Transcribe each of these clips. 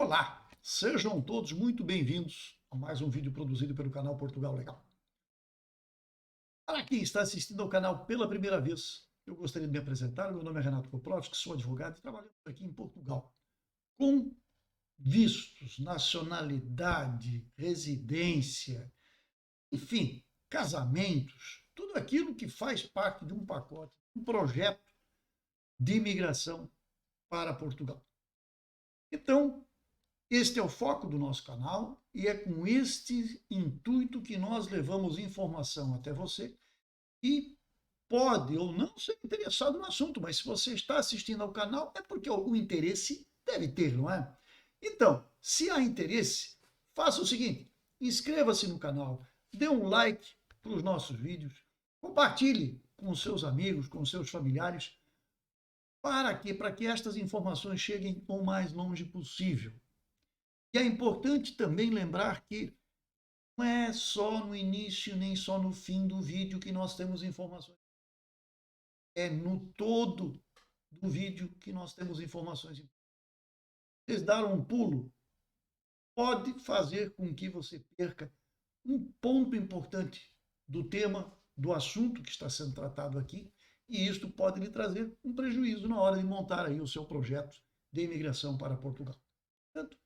Olá, sejam todos muito bem-vindos a mais um vídeo produzido pelo canal Portugal Legal. Para quem está assistindo ao canal pela primeira vez, eu gostaria de me apresentar. Meu nome é Renato Koprowski, sou advogado e trabalho aqui em Portugal com vistos, nacionalidade, residência, enfim, casamentos, tudo aquilo que faz parte de um pacote, um projeto de imigração para Portugal. Então, este é o foco do nosso canal e é com este intuito que nós levamos informação até você e pode ou não ser interessado no assunto, mas se você está assistindo ao canal é porque algum interesse deve ter, não é? Então, se há interesse, faça o seguinte, inscreva-se no canal, dê um like para os nossos vídeos, compartilhe com os seus amigos, com os seus familiares, para quê? Para que estas informações cheguem o mais longe possível. E é importante também lembrar que não é só no início nem só no fim do vídeo que nós temos informações. É no todo do vídeo que nós temos informações. Vocês deram um pulo, pode fazer com que você perca um ponto importante do tema, do assunto que está sendo tratado aqui, e isto pode lhe trazer um prejuízo na hora de montar aí o seu projeto de imigração para Portugal. Portanto,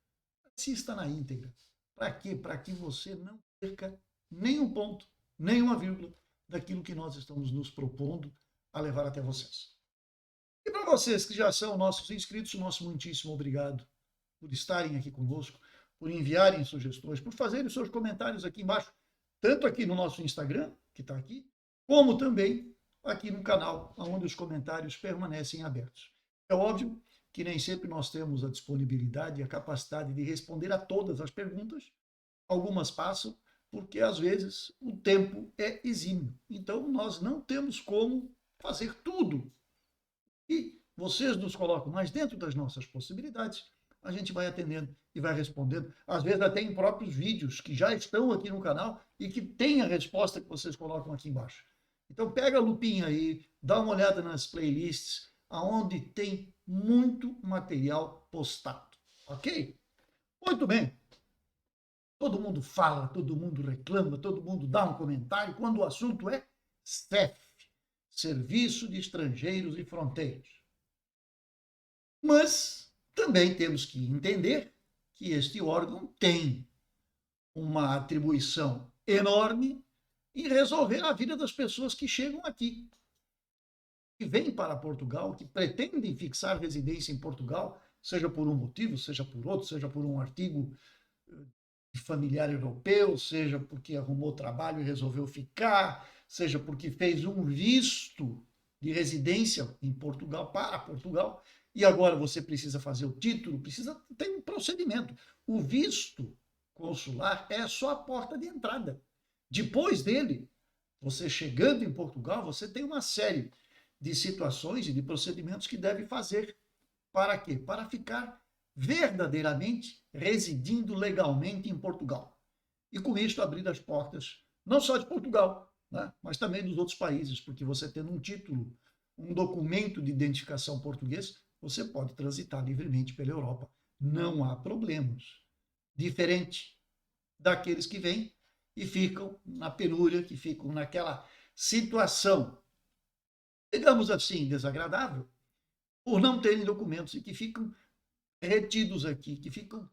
assista na íntegra. Para quê? Para que você não perca nenhum ponto, nenhuma vírgula daquilo que nós estamos nos propondo a levar até vocês. E para vocês que já são nossos inscritos, nosso muitíssimo obrigado por estarem aqui conosco, por enviarem sugestões, por fazerem seus comentários aqui embaixo, tanto aqui no nosso Instagram, que está aqui, como também aqui no canal, onde os comentários permanecem abertos. É óbvio que nem sempre nós temos a disponibilidade e a capacidade de responder a todas as perguntas. Algumas passam, porque às vezes o tempo é exímio. Então nós não temos como fazer tudo. E vocês nos colocam mais dentro das nossas possibilidades, a gente vai atendendo e vai respondendo. Às vezes até em próprios vídeos que já estão aqui no canal e que tem a resposta que vocês colocam aqui embaixo. Então pega a lupinha aí, dá uma olhada nas playlists, aonde tem muito material postado, ok? Muito bem. Todo mundo fala, todo mundo reclama, todo mundo dá um comentário quando o assunto é SEF, Serviço de Estrangeiros e Fronteiras. Mas também temos que entender que este órgão tem uma atribuição enorme em resolver a vida das pessoas que chegam aqui, que vêm para Portugal, que pretendem fixar residência em Portugal, seja por um motivo, seja por outro, seja por um artigo de familiar europeu, seja porque arrumou trabalho e resolveu ficar, seja porque fez um visto de residência em Portugal para Portugal, e agora você precisa fazer o título, tem um procedimento. O visto consular é só a porta de entrada. Depois dele, você chegando em Portugal, você tem uma série de situações e de procedimentos que deve fazer. Para quê? Para ficar verdadeiramente residindo legalmente em Portugal. E com isso abrir as portas, não só de Portugal, né, mas também dos outros países, porque você tendo um título, um documento de identificação português, você pode transitar livremente pela Europa. Não há problemas. Diferente daqueles que vêm e ficam na penúria, que ficam naquela situação, digamos assim, desagradável, por não terem documentos e que ficam retidos aqui, que ficam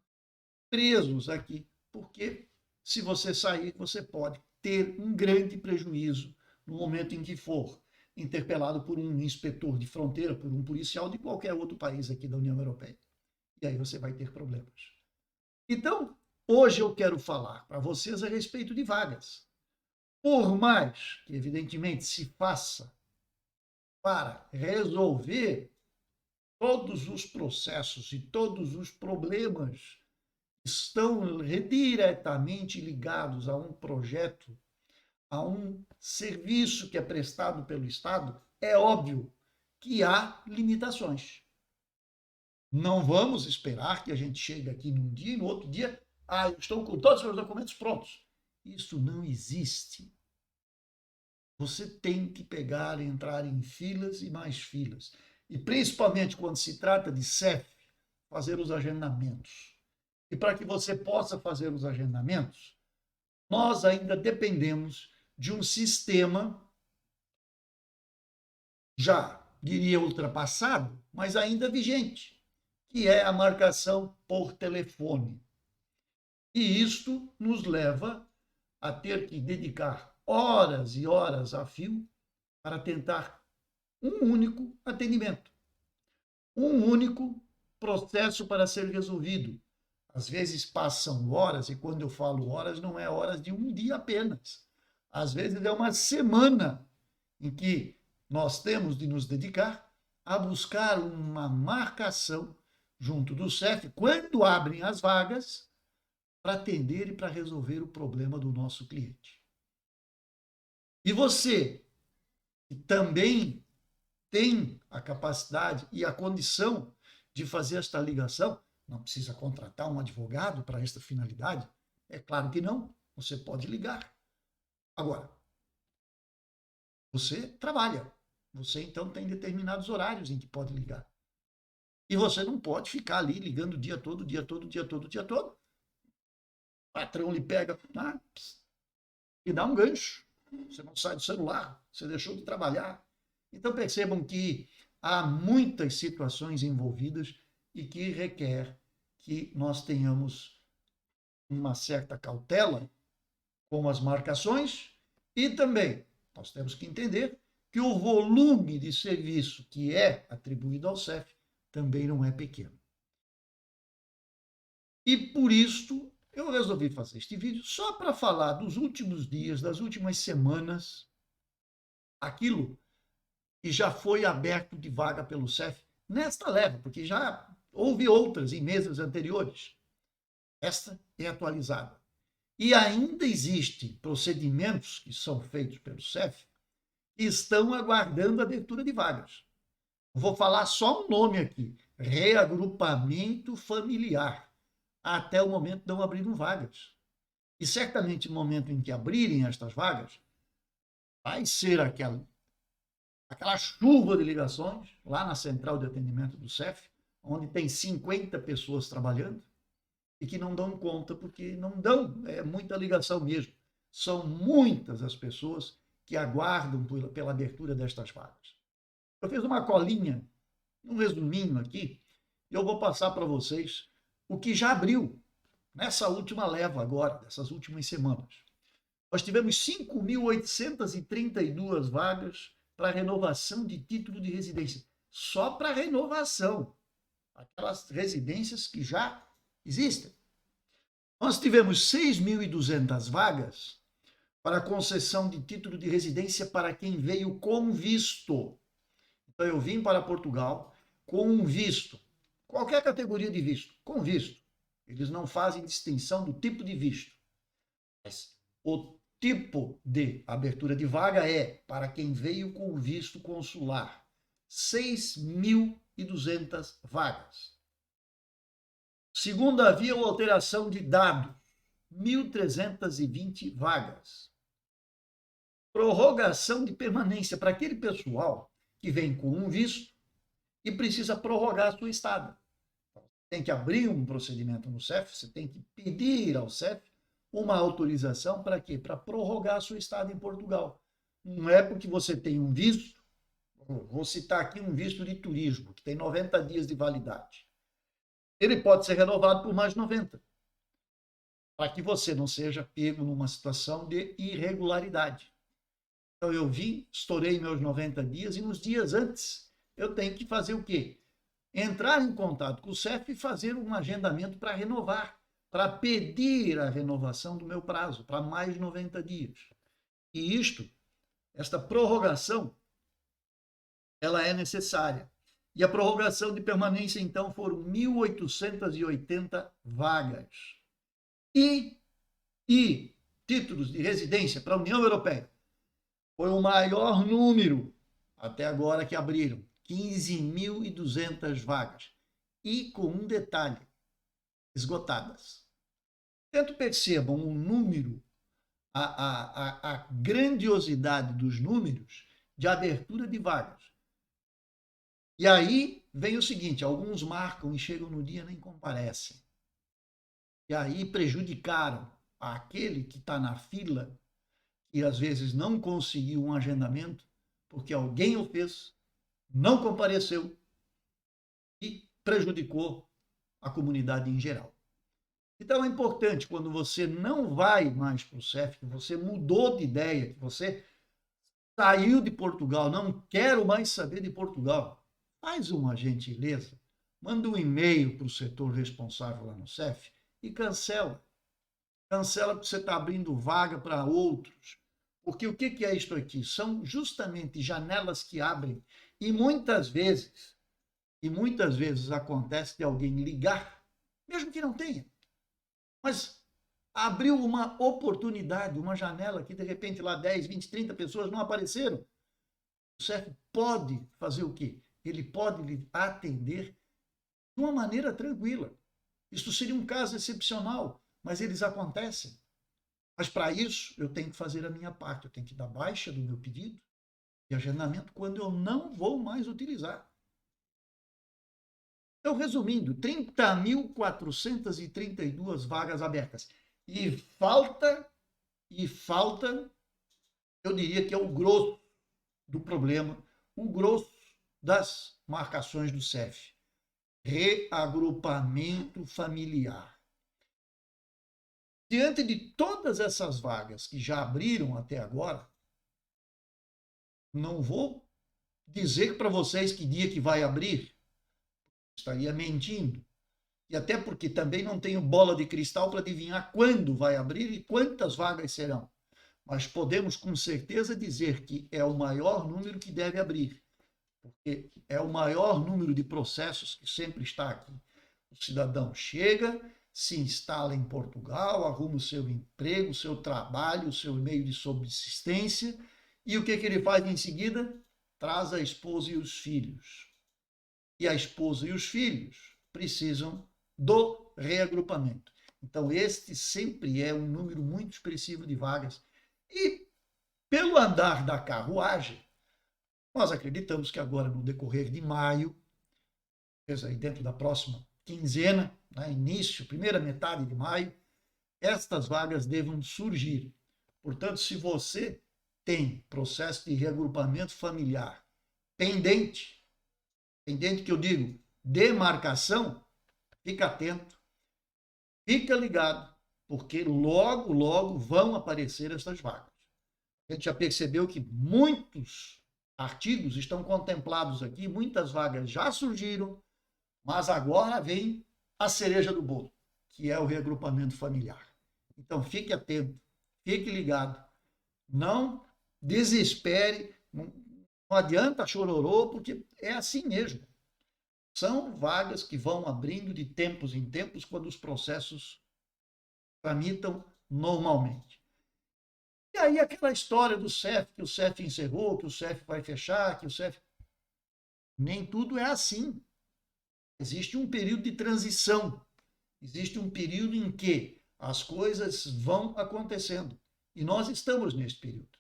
presos aqui, porque se você sair, você pode ter um grande prejuízo no momento em que for interpelado por um inspetor de fronteira, por um policial de qualquer outro país aqui da União Europeia. E aí você vai ter problemas. Então, hoje eu quero falar para vocês a respeito de vagas. Por mais que, evidentemente, se faça para resolver todos os processos e todos os problemas estão diretamente ligados a um projeto, a um serviço que é prestado pelo Estado, é óbvio que há limitações. Não vamos esperar que a gente chegue aqui num dia e no outro dia, eu estou com todos os meus documentos prontos. Isso não existe. Você tem que pegar e entrar em filas e mais filas. E principalmente quando se trata de CEF, fazer os agendamentos. e para que você possa fazer os agendamentos, nós ainda dependemos de um sistema já, diria, ultrapassado, mas ainda vigente, que é a marcação por telefone. E isto nos leva a ter que dedicar horas e horas a fio para tentar um único atendimento, um único processo para ser resolvido. Às vezes passam horas, e quando eu falo horas, não é horas de um dia apenas. Às vezes é uma semana em que nós temos de nos dedicar a buscar uma marcação junto do CEF, quando abrem as vagas, para atender e para resolver o problema do nosso cliente. E você, que também tem a capacidade e a condição de fazer esta ligação, não precisa contratar um advogado para esta finalidade? É claro que não, você pode ligar. Agora, você trabalha, você então tem determinados horários em que pode ligar. E você não pode ficar ali ligando o dia todo, o dia todo, o dia todo, o dia todo. O patrão lhe pega e dá um gancho. Você não sai do celular, você deixou de trabalhar. Então percebam que há muitas situações envolvidas e que requer que nós tenhamos uma certa cautela com as marcações e também nós temos que entender que o volume de serviço que é atribuído ao CEF também não é pequeno. E por isto eu resolvi fazer este vídeo só para falar dos últimos dias, das últimas semanas, aquilo que já foi aberto de vaga pelo CEF nesta leva, porque já houve outras em meses anteriores. Esta é atualizada. E ainda existem procedimentos que são feitos pelo CEF que estão aguardando a abertura de vagas. Vou falar só um nome aqui: reagrupamento familiar. Até o momento não abriram vagas. E certamente no momento em que abrirem estas vagas, vai ser aquela chuva de ligações lá na central de atendimento do CEF, onde tem 50 pessoas trabalhando e que não dão conta, porque não dão, é muita ligação mesmo. São muitas as pessoas que aguardam pela abertura destas vagas. Eu fiz uma colinha, um resuminho aqui, e eu vou passar para vocês o que já abriu nessa última leva agora, dessas últimas semanas. Nós tivemos 5.832 vagas para renovação de título de residência. Só para renovação. Aquelas residências que já existem. Nós tivemos 6.200 vagas para concessão de título de residência para quem veio com visto. Então, eu vim para Portugal com um visto. Qualquer categoria de visto, com visto. Eles não fazem distinção do tipo de visto. Mas o tipo de abertura de vaga é para quem veio com visto consular. 6.200 vagas. Segunda via ou alteração de dados, 1.320 vagas. Prorrogação de permanência para aquele pessoal que vem com um visto e precisa prorrogar a sua estada. Tem que abrir um procedimento no CEF, você tem que pedir ao CEF uma autorização para quê? Para prorrogar a sua estada em Portugal. Não é porque você tem um visto, vou citar aqui um visto de turismo, que tem 90 dias de validade. Ele pode ser renovado por mais 90, para que você não seja pego numa situação de irregularidade. Então eu vim, estourei meus 90 dias e nos dias antes eu tenho que fazer o quê? Entrar em contato com o CEF e fazer um agendamento para renovar, para pedir a renovação do meu prazo para mais 90 dias. E esta prorrogação, ela é necessária. E a prorrogação de permanência, então, foram 1.880 vagas. E títulos de residência para a União Europeia. Foi o maior número até agora que abriram. 15.200 vagas. E com um detalhe, esgotadas. Portanto, percebam o número, a grandiosidade dos números de abertura de vagas. E aí vem o seguinte, alguns marcam e chegam no dia e nem comparecem. E aí prejudicaram aquele que está na fila e às vezes não conseguiu um agendamento porque alguém o fez, não compareceu e prejudicou a comunidade em geral. Então é importante, quando você não vai mais para o CEF, que você mudou de ideia, que você saiu de Portugal, não quero mais saber de Portugal, faz uma gentileza, manda um e-mail para o setor responsável lá no CEF e cancela. Cancela porque você está abrindo vaga para outros. Porque o que é isso aqui? São justamente janelas que abrem e muitas vezes acontece de alguém ligar, mesmo que não tenha, mas abriu uma oportunidade, uma janela que de repente lá 10, 20, 30 pessoas não apareceram. O CEF pode fazer o quê? Ele pode lhe atender de uma maneira tranquila. Isso seria um caso excepcional, mas eles acontecem. Mas para isso eu tenho que fazer a minha parte, eu tenho que dar baixa do meu pedido de agendamento quando eu não vou mais utilizar. Então, resumindo, 30.432 vagas abertas. E falta, eu diria que é o grosso do problema, o grosso das marcações do CEF. Reagrupamento familiar. Diante de todas essas vagas que já abriram até agora, não vou dizer para vocês que dia que vai abrir, estaria mentindo. E até porque também não tenho bola de cristal para adivinhar quando vai abrir e quantas vagas serão. Mas podemos com certeza dizer que é o maior número que deve abrir, porque é o maior número de processos que sempre está aqui. O cidadão chega, se instala em Portugal, arruma o seu emprego, o seu trabalho, o seu meio de subsistência, e o que ele faz em seguida? Traz a esposa e os filhos. E a esposa e os filhos precisam do reagrupamento. Então, este sempre é um número muito expressivo de vagas. E, pelo andar da carruagem, nós acreditamos que agora, no decorrer de maio, dentro da próxima quinzena, início, primeira metade de maio, estas vagas devam surgir. Portanto, se você tem processo de reagrupamento familiar pendente que eu digo, demarcação, fica atento, fica ligado, porque logo, logo vão aparecer essas vagas. A gente já percebeu que muitos artigos estão contemplados aqui, muitas vagas já surgiram, mas agora vem a cereja do bolo, que é o reagrupamento familiar. Então, fique atento, fique ligado, não desespere, não adianta chororô, porque é assim mesmo. São vagas que vão abrindo de tempos em tempos quando os processos tramitam normalmente. E aí aquela história do CEF, que o CEF encerrou, que o CEF vai fechar, que o CEF... Nem tudo é assim. Existe um período de transição. Existe um período em que as coisas vão acontecendo. E nós estamos nesse período.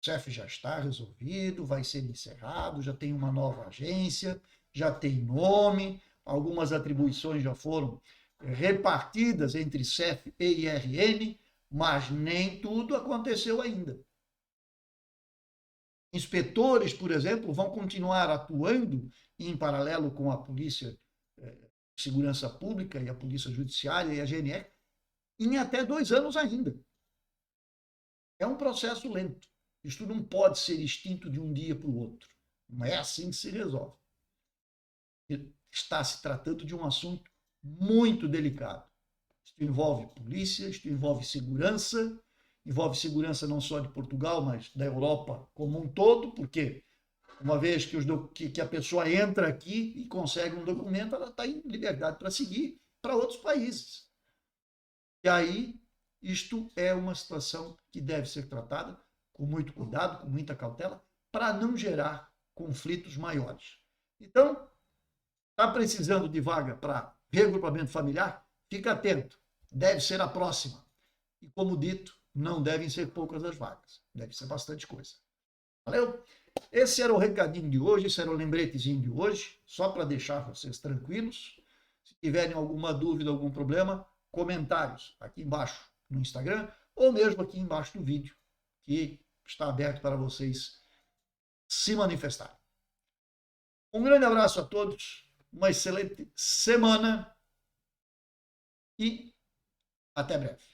O CEF já está resolvido, vai ser encerrado, já tem uma nova agência, já tem nome, algumas atribuições já foram repartidas entre CEF e IRN, mas nem tudo aconteceu ainda. Inspetores, por exemplo, vão continuar atuando em paralelo com a Polícia de Segurança Pública e a Polícia Judiciária e a GNR em até 2 anos ainda. É um processo lento. Isso não pode ser extinto de um dia para o outro. Não é assim que se resolve. Está se tratando de um assunto muito delicado. Isto envolve polícia, isto envolve segurança não só de Portugal, mas da Europa como um todo, porque uma vez que a pessoa entra aqui e consegue um documento, ela está em liberdade para seguir para outros países. E aí, isto é uma situação que deve ser tratada com muito cuidado, com muita cautela, para não gerar conflitos maiores. Então, está precisando de vaga para reagrupamento familiar? Fica atento, deve ser a próxima. E como dito, não devem ser poucas as vagas, deve ser bastante coisa. Valeu? Esse era o recadinho de hoje, esse era o lembretezinho de hoje, só para deixar vocês tranquilos. Se tiverem alguma dúvida, algum problema, comentários aqui embaixo no Instagram ou mesmo aqui embaixo do vídeo, que está aberto para vocês se manifestarem. Um grande abraço a todos, uma excelente semana e até breve.